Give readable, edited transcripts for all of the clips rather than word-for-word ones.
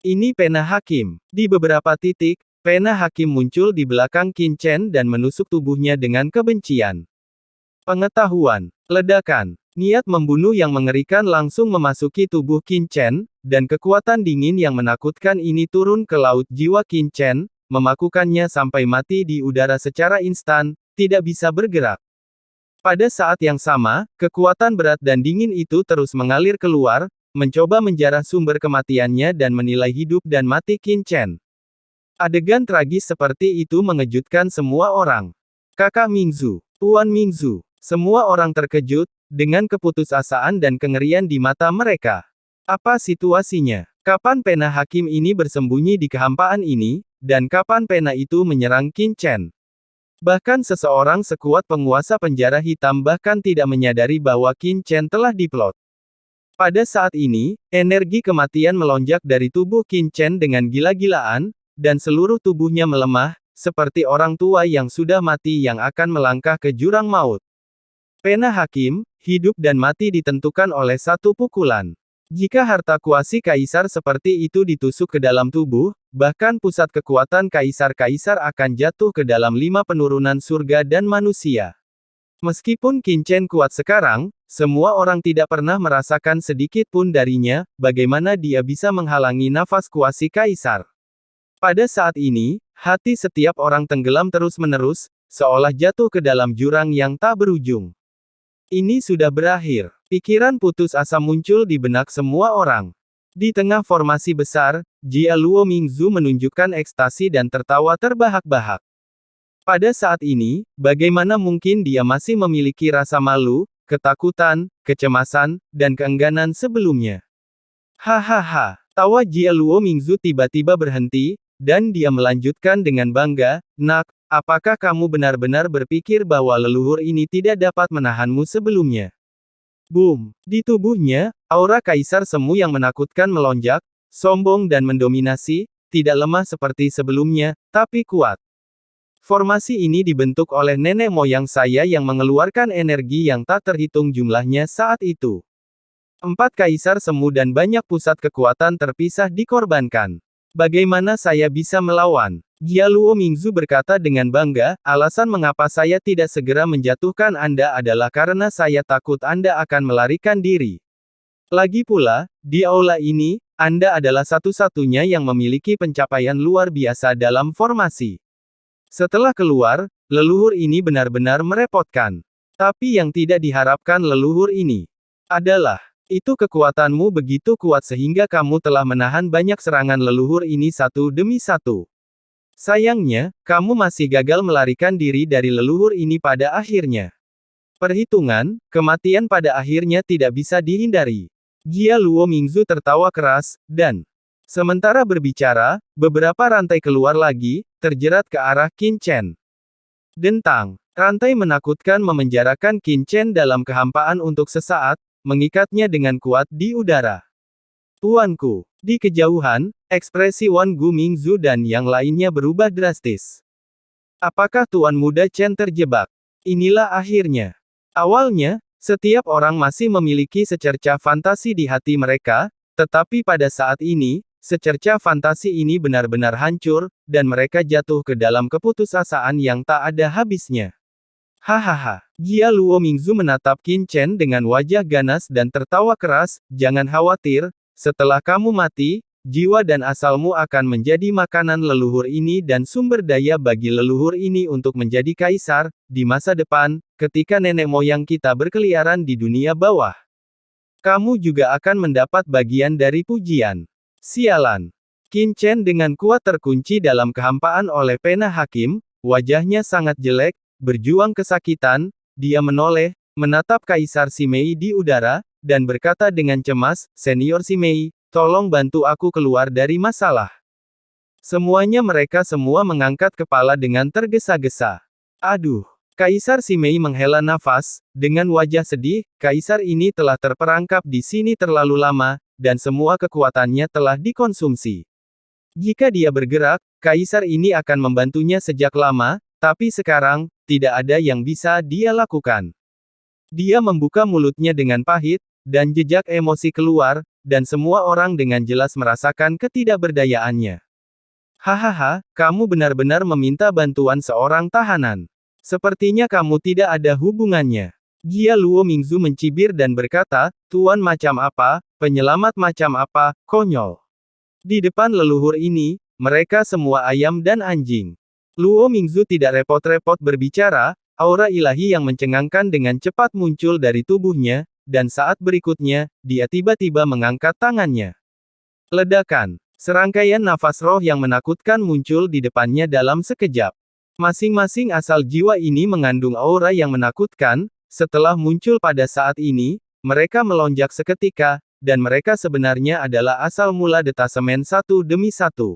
Ini pena hakim. Di beberapa titik, pena hakim muncul di belakang Qin Chen dan menusuk tubuhnya dengan kebencian. Pengetahuan. Ledakan. Niat membunuh yang mengerikan langsung memasuki tubuh Qin Chen, dan kekuatan dingin yang menakutkan ini turun ke laut jiwa Qin Chen, memakukannya sampai mati di udara secara instan, tidak bisa bergerak. Pada saat yang sama, kekuatan berat dan dingin itu terus mengalir keluar, mencoba menjarah sumber kematiannya dan menilai hidup dan mati Qin Chen. Adegan tragis seperti itu mengejutkan semua orang. Kakak Mingzu, Tuan Mingzu, semua orang terkejut, dengan keputusasaan dan kengerian di mata mereka. Apa situasinya? Kapan pena hakim ini bersembunyi di kehampaan ini, dan kapan pena itu menyerang Qin Chen? Bahkan seseorang sekuat penguasa penjara hitam bahkan tidak menyadari bahwa Qin Chen telah diplot. Pada saat ini, energi kematian melonjak dari tubuh Qin Chen dengan gila-gilaan, dan seluruh tubuhnya melemah, seperti orang tua yang sudah mati yang akan melangkah ke jurang maut. Pena hakim, hidup dan mati ditentukan oleh satu pukulan. Jika harta kuasi kaisar seperti itu ditusuk ke dalam tubuh, bahkan pusat kekuatan kaisar-kaisar akan jatuh ke dalam 5 penurunan surga dan manusia. Meskipun Qin Chen kuat sekarang, semua orang tidak pernah merasakan sedikit pun darinya, bagaimana dia bisa menghalangi nafas kuasi kaisar. Pada saat ini, hati setiap orang tenggelam terus-menerus, seolah jatuh ke dalam jurang yang tak berujung. Ini sudah berakhir. Pikiran putus asa muncul di benak semua orang. Di tengah formasi besar, Jia Luo Mingzu menunjukkan ekstasi dan tertawa terbahak-bahak. Pada saat ini, bagaimana mungkin dia masih memiliki rasa malu, ketakutan, kecemasan, dan keengganan sebelumnya? Hahaha. Tawa Jia Luo Mingzu tiba-tiba berhenti, dan dia melanjutkan dengan bangga, "Nak, apakah kamu benar-benar berpikir bahwa leluhur ini tidak dapat menahanmu sebelumnya?" Boom! Di tubuhnya, aura kaisar semu yang menakutkan melonjak, sombong dan mendominasi, tidak lemah seperti sebelumnya, tapi kuat. Formasi ini dibentuk oleh nenek moyang saya yang mengeluarkan energi yang tak terhitung jumlahnya saat itu. 4 kaisar semu dan banyak pusat kekuatan terpisah dikorbankan. Bagaimana saya bisa melawan? Jia Luo Mingzu berkata dengan bangga, alasan mengapa saya tidak segera menjatuhkan Anda adalah karena saya takut Anda akan melarikan diri. Lagi pula, di aula ini, Anda adalah satu-satunya yang memiliki pencapaian luar biasa dalam formasi. Setelah keluar, leluhur ini benar-benar merepotkan. Tapi yang tidak diharapkan leluhur ini adalah itu kekuatanmu begitu kuat sehingga kamu telah menahan banyak serangan leluhur ini satu demi satu. Sayangnya, kamu masih gagal melarikan diri dari leluhur ini pada akhirnya. Perhitungan, kematian pada akhirnya tidak bisa dihindari. Jia Luo Mingzu tertawa keras, dan sementara berbicara, beberapa rantai keluar lagi, terjerat ke arah Qin Chen. Dentang, rantai menakutkan memenjarakan Qin Chen dalam kehampaan untuk sesaat, mengikatnya dengan kuat di udara. Tuanku, di kejauhan, ekspresi Wan Gu Mingzu dan yang lainnya berubah drastis. Apakah Tuan Muda Chen terjebak? Inilah akhirnya. Awalnya, setiap orang masih memiliki secercah fantasi di hati mereka, tetapi pada saat ini, secercah fantasi ini benar-benar hancur, dan mereka jatuh ke dalam keputusasaan yang tak ada habisnya. Hahaha. Jia Luo Mingzu menatap Qin Chen dengan wajah ganas dan tertawa keras, jangan khawatir, setelah kamu mati, jiwa dan asalmu akan menjadi makanan leluhur ini dan sumber daya bagi leluhur ini untuk menjadi kaisar, di masa depan, ketika nenek moyang kita berkeliaran di dunia bawah. Kamu juga akan mendapat bagian dari pujian. Sialan. Qin Chen dengan kuat terkunci dalam kehampaan oleh pena hakim, wajahnya sangat jelek, berjuang kesakitan, dia menoleh, menatap Kaisar Simei di udara, dan berkata dengan cemas, Senior Simei, tolong bantu aku keluar dari masalah. Semuanya mereka semua mengangkat kepala dengan tergesa-gesa. Aduh. Kaisar Simei menghela nafas, dengan wajah sedih, kaisar ini telah terperangkap di sini terlalu lama, dan semua kekuatannya telah dikonsumsi. Jika dia bergerak, kaisar ini akan membantunya sejak lama, tapi sekarang, tidak ada yang bisa dia lakukan. Dia membuka mulutnya dengan pahit, dan jejak emosi keluar, dan semua orang dengan jelas merasakan ketidakberdayaannya. Hahaha, kamu benar-benar meminta bantuan seorang tahanan. Sepertinya kamu tidak ada hubungannya. Jia Luo Mingzu mencibir dan berkata, Tuan macam apa, penyelamat macam apa, konyol. Di depan leluhur ini, mereka semua ayam dan anjing. Luo Mingzu tidak repot-repot berbicara, aura ilahi yang mencengangkan dengan cepat muncul dari tubuhnya, dan saat berikutnya, dia tiba-tiba mengangkat tangannya. Ledakan. Serangkaian nafas roh yang menakutkan muncul di depannya dalam sekejap. Masing-masing asal jiwa ini mengandung aura yang menakutkan. Setelah muncul pada saat ini, mereka melonjak seketika, dan mereka sebenarnya adalah asal mula detasemen satu demi satu.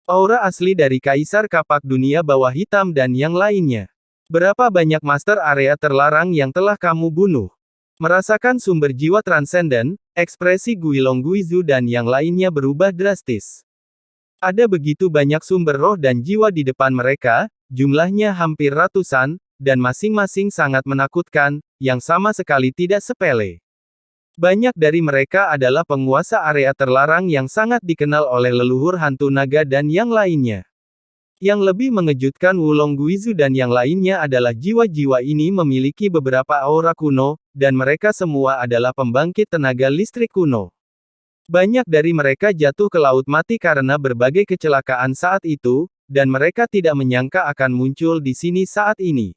Aura asli dari Kaisar Kapak Dunia Bawah Hitam dan yang lainnya. Berapa banyak master area terlarang yang telah kamu bunuh? Merasakan sumber jiwa transenden, ekspresi Guilong Guizu dan yang lainnya berubah drastis. Ada begitu banyak sumber roh dan jiwa di depan mereka, jumlahnya hampir ratusan, dan masing-masing sangat menakutkan, yang sama sekali tidak sepele. Banyak dari mereka adalah penguasa area terlarang yang sangat dikenal oleh leluhur hantu naga dan yang lainnya. Yang lebih mengejutkan Wulong Guizu dan yang lainnya adalah jiwa-jiwa ini memiliki beberapa aura kuno, dan mereka semua adalah pembangkit tenaga listrik kuno. Banyak dari mereka jatuh ke laut mati karena berbagai kecelakaan saat itu, dan mereka tidak menyangka akan muncul di sini saat ini.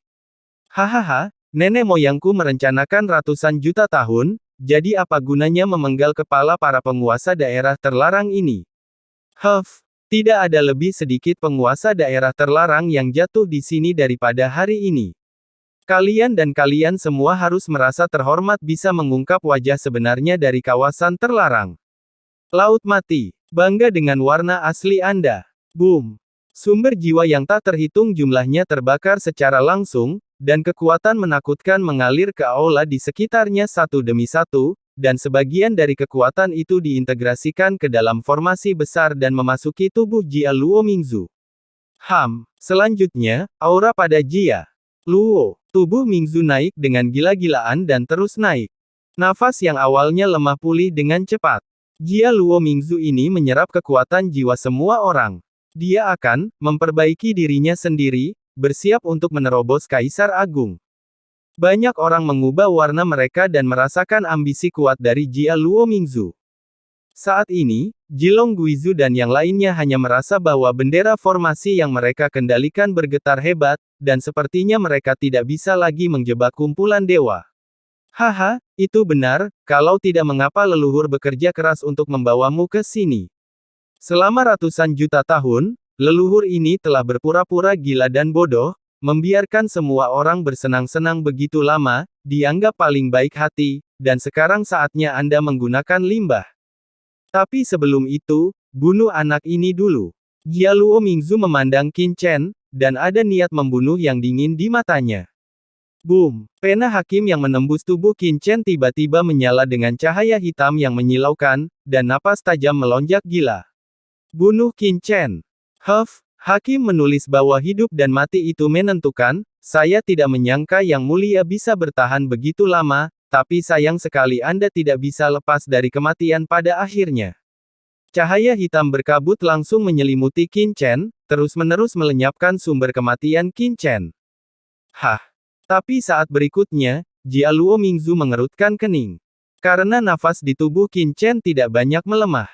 Hahaha, nenek moyangku merencanakan ratusan juta tahun, jadi apa gunanya memenggal kepala para penguasa daerah terlarang ini? Tidak ada lebih sedikit penguasa daerah terlarang yang jatuh di sini daripada hari ini. Kalian dan kalian semua harus merasa terhormat bisa mengungkap wajah sebenarnya dari kawasan terlarang. Laut mati, bangga dengan warna asli Anda. Boom! Sumber jiwa yang tak terhitung jumlahnya terbakar secara langsung, dan kekuatan menakutkan mengalir ke aula di sekitarnya satu demi satu, dan sebagian dari kekuatan itu diintegrasikan ke dalam formasi besar dan memasuki tubuh Jia Luo Mingzu. Selanjutnya, aura pada Jia Luo. Tubuh Mingzu naik dengan gila-gilaan dan terus naik. Nafas yang awalnya lemah pulih dengan cepat. Jia Luo Mingzu ini menyerap kekuatan jiwa semua orang. Dia akan memperbaiki dirinya sendiri, bersiap untuk menerobos Kaisar Agung. Banyak orang mengubah warna mereka dan merasakan ambisi kuat dari Jia Luo Mingzu. Saat ini, Jilong Guizu dan yang lainnya hanya merasa bahwa bendera formasi yang mereka kendalikan bergetar hebat, dan sepertinya mereka tidak bisa lagi menjebak kumpulan dewa. Haha, itu benar, kalau tidak mengapa leluhur bekerja keras untuk membawamu ke sini. Selama ratusan juta tahun, leluhur ini telah berpura-pura gila dan bodoh, membiarkan semua orang bersenang-senang begitu lama, dianggap paling baik hati, dan sekarang saatnya Anda menggunakan limbah. Tapi sebelum itu, bunuh anak ini dulu. Jia Luo Mingzu memandang Qin Chen, dan ada niat membunuh yang dingin di matanya. Boom! Pena hakim yang menembus tubuh Qin Chen tiba-tiba menyala dengan cahaya hitam yang menyilaukan, dan napas tajam melonjak gila. Bunuh Qin Chen. Hakim menulis bahwa hidup dan mati itu menentukan, saya tidak menyangka Yang Mulia bisa bertahan begitu lama, tapi sayang sekali Anda tidak bisa lepas dari kematian pada akhirnya. Cahaya hitam berkabut langsung menyelimuti Qin Chen, terus-menerus melenyapkan sumber kematian Qin Chen. Tapi saat berikutnya, Jia Luo Mingzu mengerutkan kening. Karena nafas di tubuh Qin Chen tidak banyak melemah.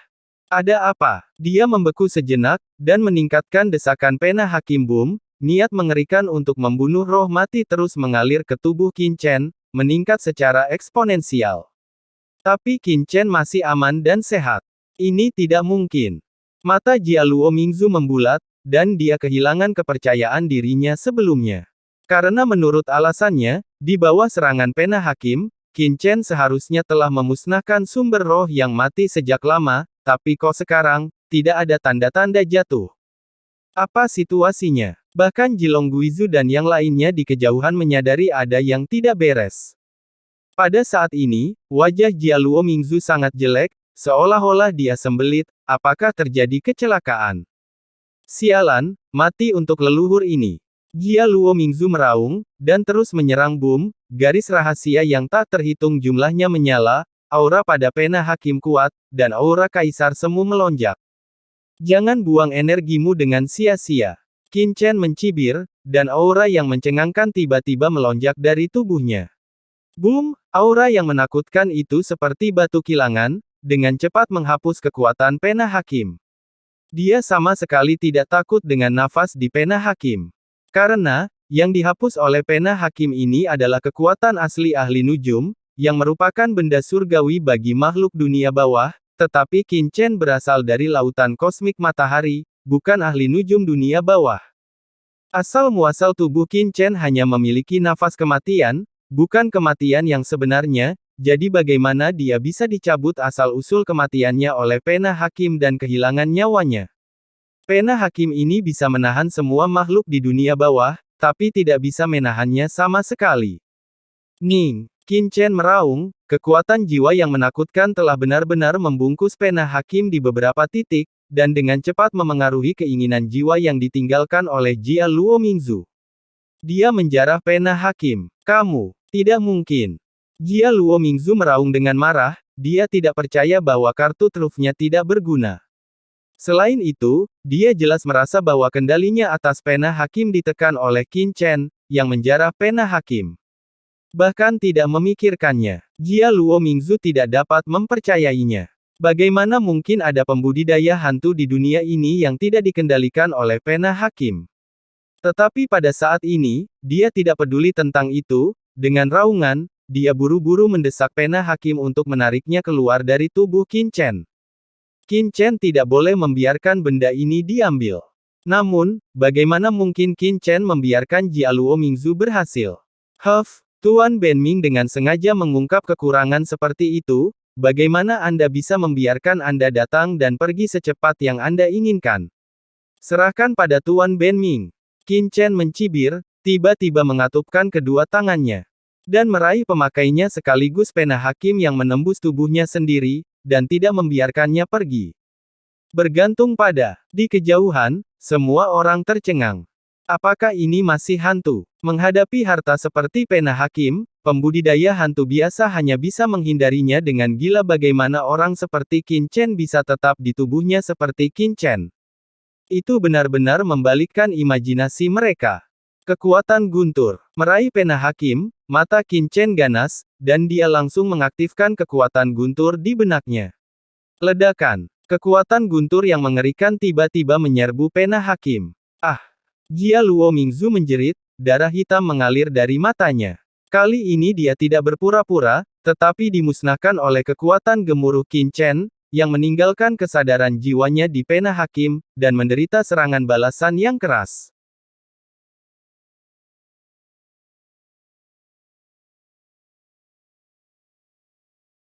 Ada apa? Dia membeku sejenak, dan meningkatkan desakan pena hakim. Boom, niat mengerikan untuk membunuh roh mati terus mengalir ke tubuh Qin Chen, meningkat secara eksponensial. Tapi Qin Chen masih aman dan sehat. Ini tidak mungkin. Mata Jia Luo Mingzu membulat, dan dia kehilangan kepercayaan dirinya sebelumnya. Karena menurut alasannya, di bawah serangan pena hakim, Qin Chen seharusnya telah memusnahkan sumber roh yang mati sejak lama, tapi kok sekarang, tidak ada tanda-tanda jatuh. Apa situasinya? Bahkan Jilong Guizu dan yang lainnya di kejauhan menyadari ada yang tidak beres. Pada saat ini, wajah Jia Luo Mingzu sangat jelek, seolah-olah dia sembelit, apakah terjadi kecelakaan? Sialan, mati untuk leluhur ini. Jia Luo Mingzu meraung, dan terus menyerang. Boom, garis rahasia yang tak terhitung jumlahnya menyala, aura pada pena hakim kuat, dan aura kaisar semu melonjak. Jangan buang energimu dengan sia-sia. Qin Chen mencibir, dan aura yang mencengangkan tiba-tiba melonjak dari tubuhnya. Boom! Aura yang menakutkan itu seperti batu kilangan, dengan cepat menghapus kekuatan pena hakim. Dia sama sekali tidak takut dengan nafas di pena hakim. Karena, yang dihapus oleh pena hakim ini adalah kekuatan asli ahli nujum, yang merupakan benda surgawi bagi makhluk dunia bawah, tetapi Qin Chen berasal dari lautan kosmik matahari, bukan ahli nujum dunia bawah. Asal-muasal tubuh Qin Chen hanya memiliki nafas kematian, bukan kematian yang sebenarnya, jadi bagaimana dia bisa dicabut asal-usul kematiannya oleh pena hakim dan kehilangan nyawanya? Pena hakim ini bisa menahan semua makhluk di dunia bawah, tapi tidak bisa menahannya sama sekali. Ning, Qin Chen meraung, kekuatan jiwa yang menakutkan telah benar-benar membungkus pena hakim di beberapa titik, dan dengan cepat memengaruhi keinginan jiwa yang ditinggalkan oleh Jia Luo Mingzu. Dia menjarah pena hakim. Kamu, tidak mungkin. Jia Luo Mingzu meraung dengan marah, dia tidak percaya bahwa kartu trufnya tidak berguna. Selain itu, dia jelas merasa bahwa kendalinya atas pena hakim ditekan oleh Qin Chen, yang menjarah pena hakim. Bahkan tidak memikirkannya, Jia Luo Mingzu tidak dapat mempercayainya. Bagaimana mungkin ada pembudidaya hantu di dunia ini yang tidak dikendalikan oleh pena hakim? Tetapi pada saat ini, dia tidak peduli tentang itu. Dengan raungan, dia buru-buru mendesak pena hakim untuk menariknya keluar dari tubuh Qin Chen. Qin Chen tidak boleh membiarkan benda ini diambil. Namun, bagaimana mungkin Qin Chen membiarkan Jia Luo Mingzu berhasil? Tuan Benming dengan sengaja mengungkap kekurangan seperti itu, bagaimana Anda bisa membiarkan Anda datang dan pergi secepat yang Anda inginkan? Serahkan pada Tuan Benming. Qin Chen mencibir, tiba-tiba mengatupkan kedua tangannya. Dan meraih pemakainya sekaligus pena hakim yang menembus tubuhnya sendiri, dan tidak membiarkannya pergi. Bergantung pada, di kejauhan, semua orang tercengang. Apakah ini masih hantu? Menghadapi harta seperti pena hakim, pembudidaya hantu biasa hanya bisa menghindarinya dengan gila. Bagaimana orang seperti Qin Chen bisa tetap di tubuhnya seperti Qin Chen? Itu benar-benar membalikkan imajinasi mereka. Kekuatan guntur. Meraih pena hakim, mata Qin Chen ganas, dan dia langsung mengaktifkan kekuatan guntur di benaknya. Ledakan. Kekuatan guntur yang mengerikan tiba-tiba menyerbu pena hakim. Jia Luo Mingzu menjerit, darah hitam mengalir dari matanya. Kali ini dia tidak berpura-pura, tetapi dimusnahkan oleh kekuatan gemuruh Qin Chen, yang meninggalkan kesadaran jiwanya di pena hakim, dan menderita serangan balasan yang keras.